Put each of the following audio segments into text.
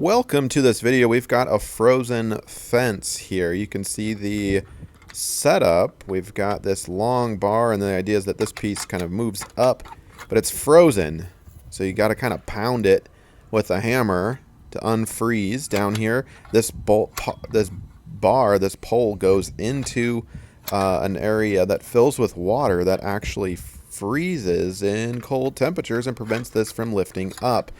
Welcome to this video. We've got a frozen fence here. You can see the setup. We've got this long bar, and the idea is that this piece kind of moves up, but it's frozen. So you got to kind of pound it with a hammer to unfreeze down here. This pole goes into an area that fills with water that actually freezes in cold temperatures and prevents this from lifting up,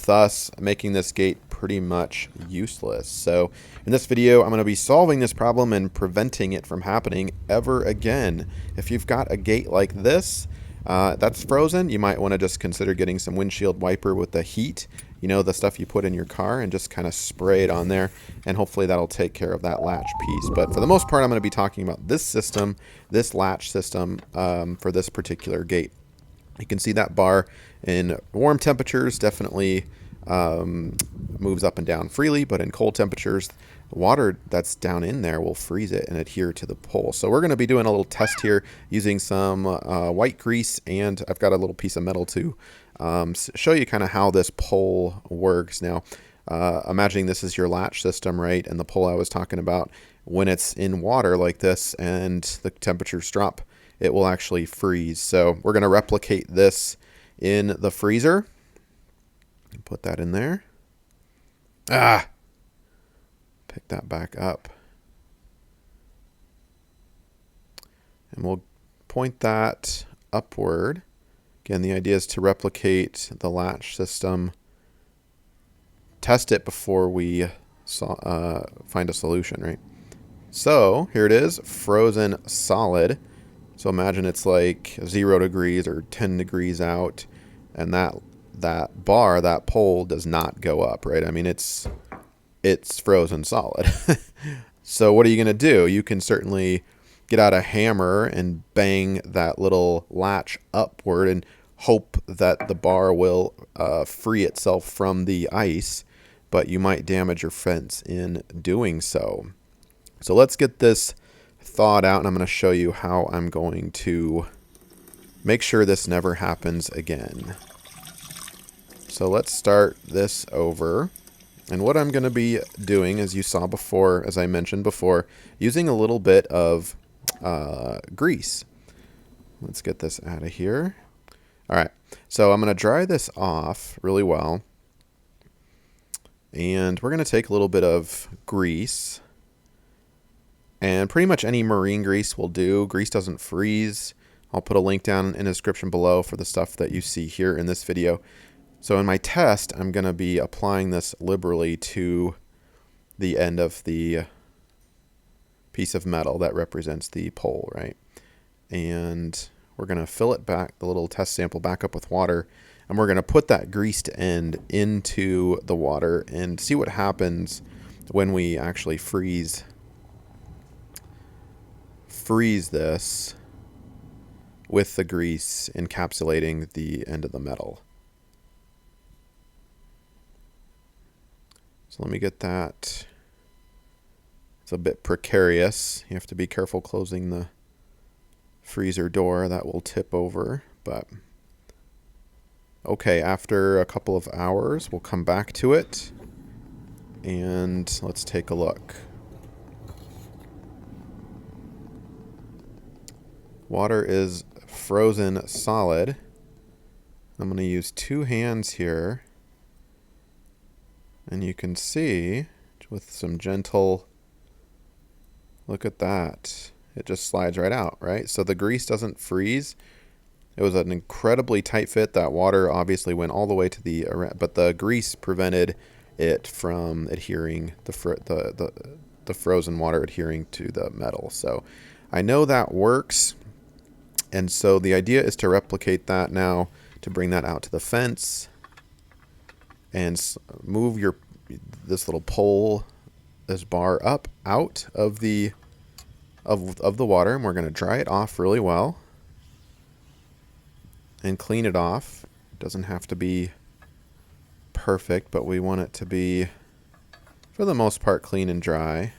thus making this gate pretty much useless. So in this video, I'm going to be solving this problem and preventing it from happening ever again. If you've got a gate like this that's frozen, you might want to just consider getting some windshield wiper with the heat, you know, the stuff you put in your car, and just kind of spray it on there, and hopefully that'll take care of that latch piece. But for the most part, I'm going to be talking about this system, this latch system for this particular gate. You can see that bar in warm temperatures definitely moves up and down freely, but in cold temperatures, the water that's down in there will freeze it and adhere to the pole. So we're going to be doing a little test here using some white grease, and I've got a little piece of metal to show you kind of how this pole works. Now, imagining this is your latch system, right? And the pole I was talking about, when it's in water like this and the temperatures drop, it will actually freeze. So we're going to replicate this in the freezer. Put that in there. Pick that back up. And we'll point that upward. Again, the idea is to replicate the latch system. Test it before we find a solution, right? So here it is, frozen solid. So imagine it's like 0 degrees or 10 degrees out, and that bar, that pole, does not go up, right? I mean, it's frozen solid. So what are you going to do? You can certainly get out a hammer and bang that little latch upward and hope that the bar will free itself from the ice, but you might damage your fence in doing so. So let's get this thawed out, and I'm going to show you how I'm going to make sure this never happens again. So let's start this over. And what I'm going to be doing, as you saw before, as I mentioned before, using a little bit of grease. Let's get this out of here. All right, so I'm going to dry this off really well. And we're going to take a little bit of grease. And pretty much any marine grease will do. Grease doesn't freeze. I'll put a link down in the description below for the stuff that you see here in this video. So in my test, I'm going to be applying this liberally to the end of the piece of metal that represents the pole, right? And we're going to fill it back, the little test sample, back up with water. And we're going to put that greased end into the water and see what happens when we actually freeze this with the grease encapsulating the end of the metal. So let me get that. It's a bit precarious. You have to be careful closing the freezer door. That will tip over. But okay, after a couple of hours, we'll come back to it. And let's take a look. Water is frozen solid. I'm going to use 2 hands here. And you can see, with some gentle, look at that. It just slides right out, right? So the grease doesn't freeze. It was an incredibly tight fit. That water obviously went all the way to the, but the grease prevented it from adhering, the frozen water adhering to the metal. So I know that works. And so the idea is to replicate that now, to bring that out to the fence and move this little pole, this bar up out of the water, and we're going to dry it off really well and clean it off. It doesn't have to be perfect, but we want it to be, for the most part, clean and dry.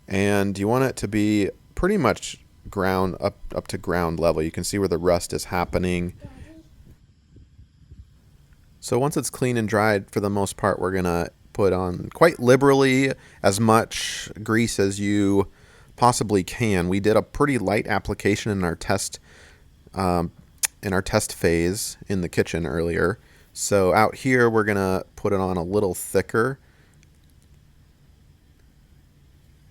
And you want it to be pretty much ground up to ground level. You can see where the rust is happening. So once it's clean and dried, for the most part, we're gonna put on quite liberally as much grease as you possibly can. We did a pretty light application in our test phase in the kitchen earlier. So out here, we're gonna put it on a little thicker.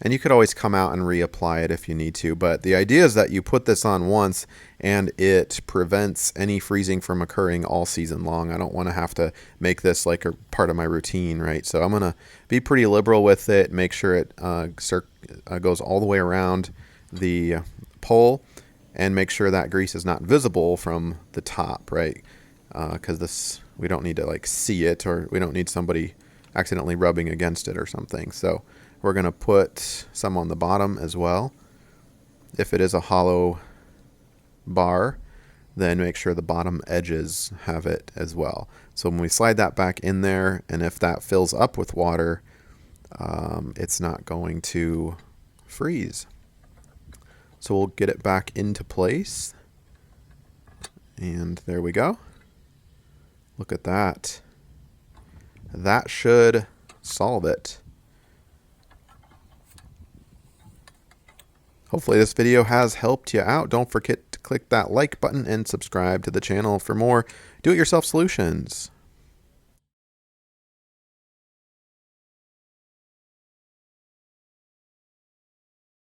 And you could always come out and reapply it if you need to. But the idea is that you put this on once and it prevents any freezing from occurring all season long. I don't want to have to make this like a part of my routine, right? So I'm going to be pretty liberal with it, make sure it goes all the way around the pole, and make sure that grease is not visible from the top, right? Because we don't need to like see it, or we don't need somebody accidentally rubbing against it or something. So we're going to put some on the bottom as well. If it is a hollow bar, then make sure the bottom edges have it as well. So when we slide that back in there, and if that fills up with water, it's not going to freeze. So we'll get it back into place. And there we go. Look at that. That should solve it. Hopefully this video has helped you out. Don't forget to click that like button and subscribe to the channel for more do-it-yourself solutions.